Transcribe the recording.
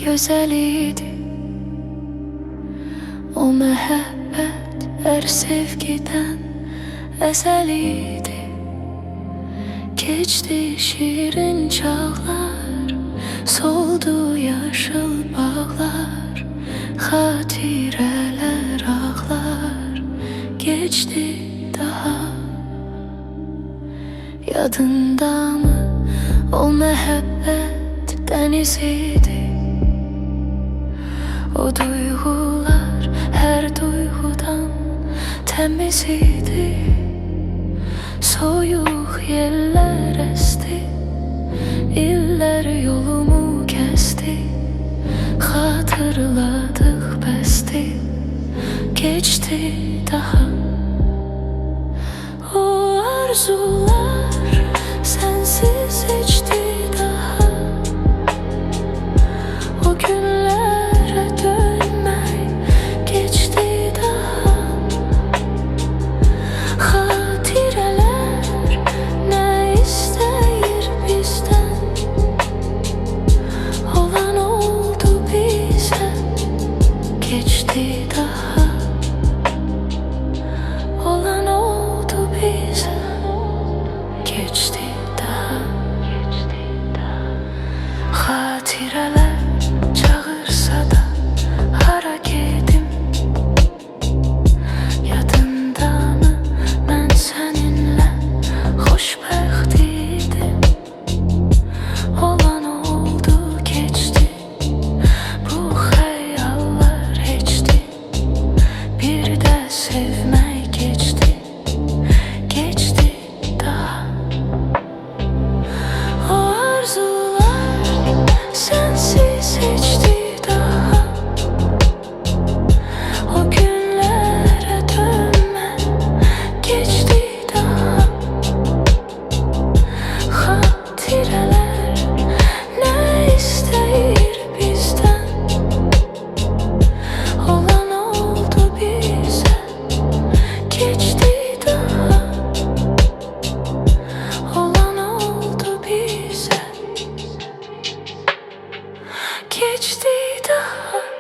gözəliydi. O məhəbbət hər sevgidən əzəliydi. Keçdi şirin çağlar, soldu yaşıl bağlar, xatirələr ağlar, geçdi daha. Yadındamı o məhəbbət dəniziydi. O duyğular hər duyğudan təmiz idi. Soyuq yellər əsdi, illər yolumu kəsdi. Xatırladıq bəsdi, geçdi daha. O arzular sensiz içti daha. O günlərə dönmək geçdi daha. Xatirələr nə istəyir bizdən, olan oldu bizə, geçdi daha. Olan oldu bizə, geçdi daha. Xatirələr çağırsa da hara gedim? Yadındamı mən səninlə xoşbəxt idim. Olan oldu geçdi, bu xəyallar heçdi. Bir də sevmək geçdi, geçdi daha. O arzular sensiz içti daha. O günlərə dönmək geçdi daha. Xatirələr nə istəyir bizdən, olan oldu bizə, geçdi daha. Olan oldu bizə, geçdi daha.